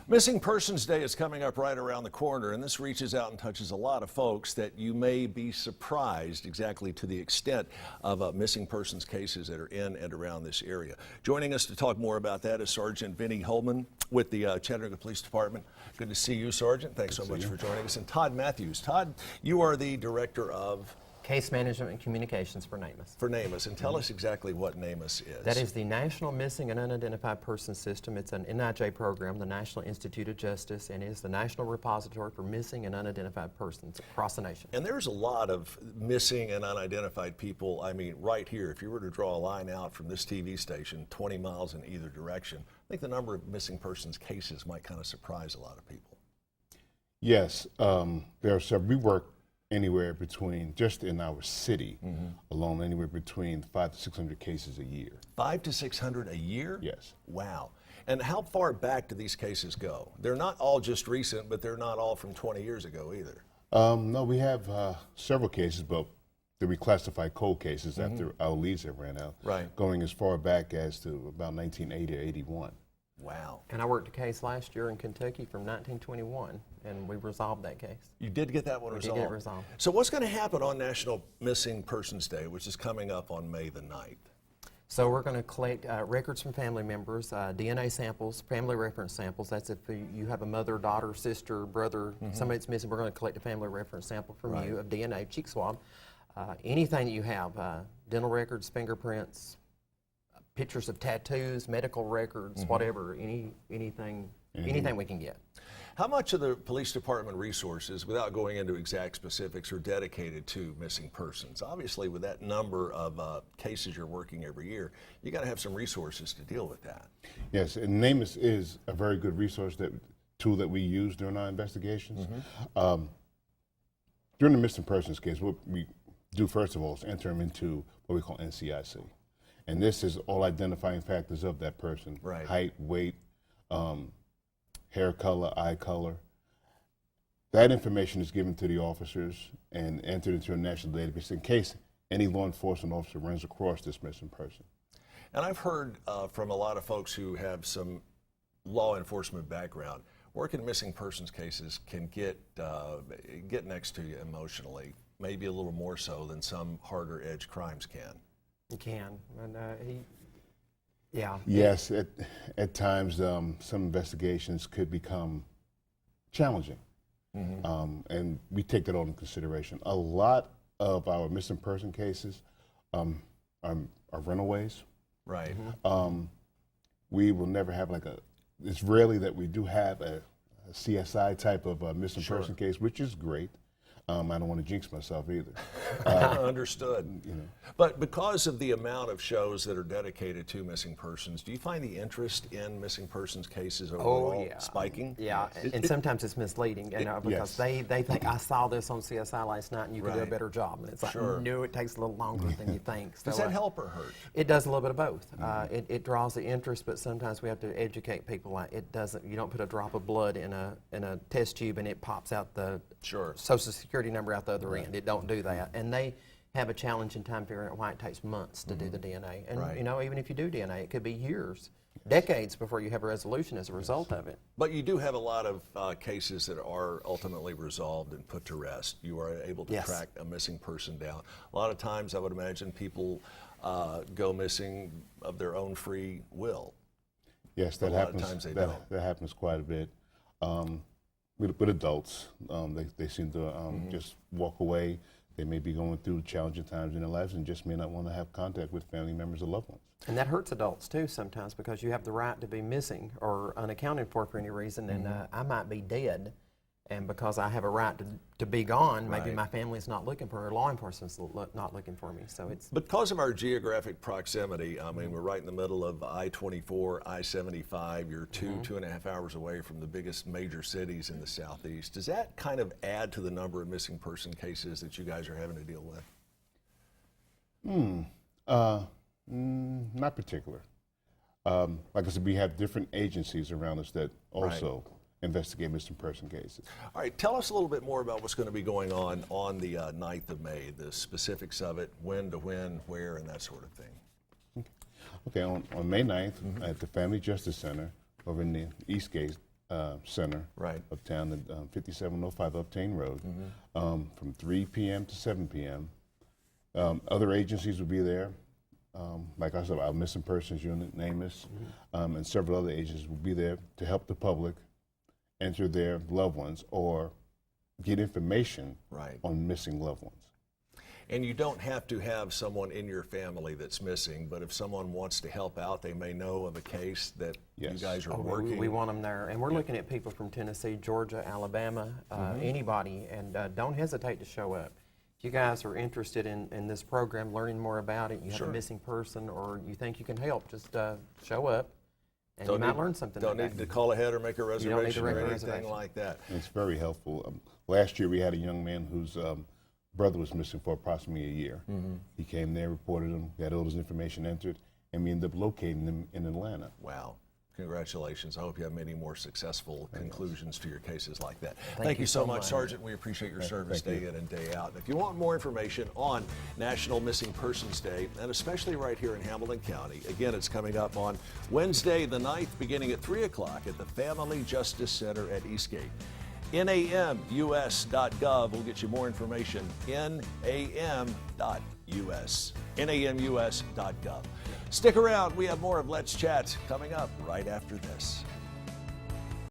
Missing Persons Day is coming up right around the corner, and this reaches out and touches a lot of folks that you may be surprised exactly to the extent of missing persons cases that are in and around this area. Joining us to talk more about that is Sergeant Vinny Holman with the Chattanooga Police Department. Good to see you, Sergeant. Thanks so much for joining us. And Todd Matthews. Todd, you are the Director of Case Management and Communications for NamUs. For NamUs, and tell us exactly what NamUs is. That is the National Missing and Unidentified Persons System. It's an NIJ program, the National Institute of Justice, and is the national repository for missing and unidentified persons across the nation. And there's a lot of missing and unidentified people. I mean, right here, if you were to draw a line out from this TV station 20 miles in either direction, I think the number of missing persons cases might kind of surprise a lot of people. Yes, there are some. We work anywhere between, just in our city alone, anywhere between 500 to 600 cases a year. 500 to 600 a year? Yes. Wow. And how far back do these cases go? They're not all just recent, but they're not all from 20 years ago either. No, we have several cases, but the reclassified cold cases after our leads have ran out, going as far back as to about 1980 or 81. Wow. And I worked a case last year in Kentucky from 1921, and we resolved that case. You did get that one resolved? We did get it resolved. So what's going to happen on National Missing Persons Day, which is coming up on May the 9th? So we're going to collect records from family members, DNA samples, family reference samples. That's if you have a mother, daughter, sister, brother, somebody that's missing, we're going to collect a family reference sample from you of DNA, cheek swab. Anything that you have, dental records, fingerprints, pictures of tattoos, medical records, whatever, anything we can get. How much of the police department resources, without going into exact specifics, are dedicated to missing persons? Obviously, with that number of cases you're working every year, you got to have some resources to deal with that. Yes, and NamUs is a very good resource tool that we use during our investigations. During the missing persons case, what we do first of all is enter them into what we call NCIC. And this is all identifying factors of that person: height, weight, hair color, eye color. That information is given to the officers and entered into a national database in case any law enforcement officer runs across this missing person. And I've heard from a lot of folks who have some law enforcement background, working missing persons cases can get next to you emotionally, maybe a little more so than some harder edge crimes can. You can, and yeah. Yes, at times some investigations could become challenging, and we take that all into consideration. A lot of our missing person cases are runaways. Right. We will never have it's rarely that we do have a CSI type of missing person case, which is great. I don't want to jinx myself either. Understood. You know. But because of the amount of shows that are dedicated to missing persons, do you find the interest in missing persons cases overall spiking? Yeah, and sometimes it's misleading, because they think, I saw this on CSI last night and you could do a better job. And it's like, no, it takes a little longer than you think. So, does that help or hurt? It does a little bit of both. It draws the interest, but sometimes we have to educate people. Like you don't put a drop of blood in a test tube and it pops out the Social Security number out the other end. It don't do that. And they have a challenge in time figuring out why it takes months to do the DNA. And even if you do DNA, it could be years, decades before you have a resolution as a result of it. But you do have a lot of cases that are ultimately resolved and put to rest. You are able to track a missing person down. A lot of times I would imagine people go missing of their own free will. Yes, that happens. A lot of times they don't. That happens quite a bit. With adults, they seem to just walk away. They may be going through challenging times in their lives and just may not want to have contact with family members or loved ones. And that hurts adults too sometimes, because you have the right to be missing or unaccounted for any reason, and I might be dead, and because I have a right to be gone, maybe my family's not looking for me, or law enforcement's not looking for me. So it's because of our geographic proximity. I mean, we're right in the middle of I-24, I-75. You're 2.5 hours away from the biggest major cities in the Southeast. Does that kind of add to the number of missing person cases that you guys are having to deal with? Not particular. Like I said, we have different agencies around us that also investigate missing person cases. All right, tell us a little bit more about what's going to be going on the 9th of May, the specifics of it, when to when, where, and that sort of thing. Okay, on May 9th at the Family Justice Center over in the Eastgate, Center Right. uptown at 5705 Uptain Road from 3 p.m. to 7 p.m. Other agencies will be there. Like I said, our missing persons unit, NAMUS, and several other agencies will be there to help the public enter their loved ones or get information on missing loved ones. And you don't have to have someone in your family that's missing, but if someone wants to help out, they may know of a case that you guys are working. We want them there. And we're looking at people from Tennessee, Georgia, Alabama, anybody, and don't hesitate to show up. If you guys are interested in this program, learning more about it, you have a missing person, or you think you can help, just show up, and you might learn something. Don't need to call ahead or make a reservation or anything like that. It's very helpful. Last year we had a young man whose brother was missing for approximately a year. He came there, reported him, got all his information entered, and we ended up locating him in Atlanta. Wow. Congratulations. I hope you have many more successful conclusions to your cases like that. Thank you so much, Sergeant. We appreciate your service day in and day out. And if you want more information on National Missing Persons Day, and especially right here in Hamilton County, again, it's coming up on Wednesday the 9th, beginning at 3 o'clock at the Family Justice Center at Eastgate. NAMUS.gov will get you more information. NAM.US. NAMUS.gov. Stick around. We have more of Let's Chat coming up right after this.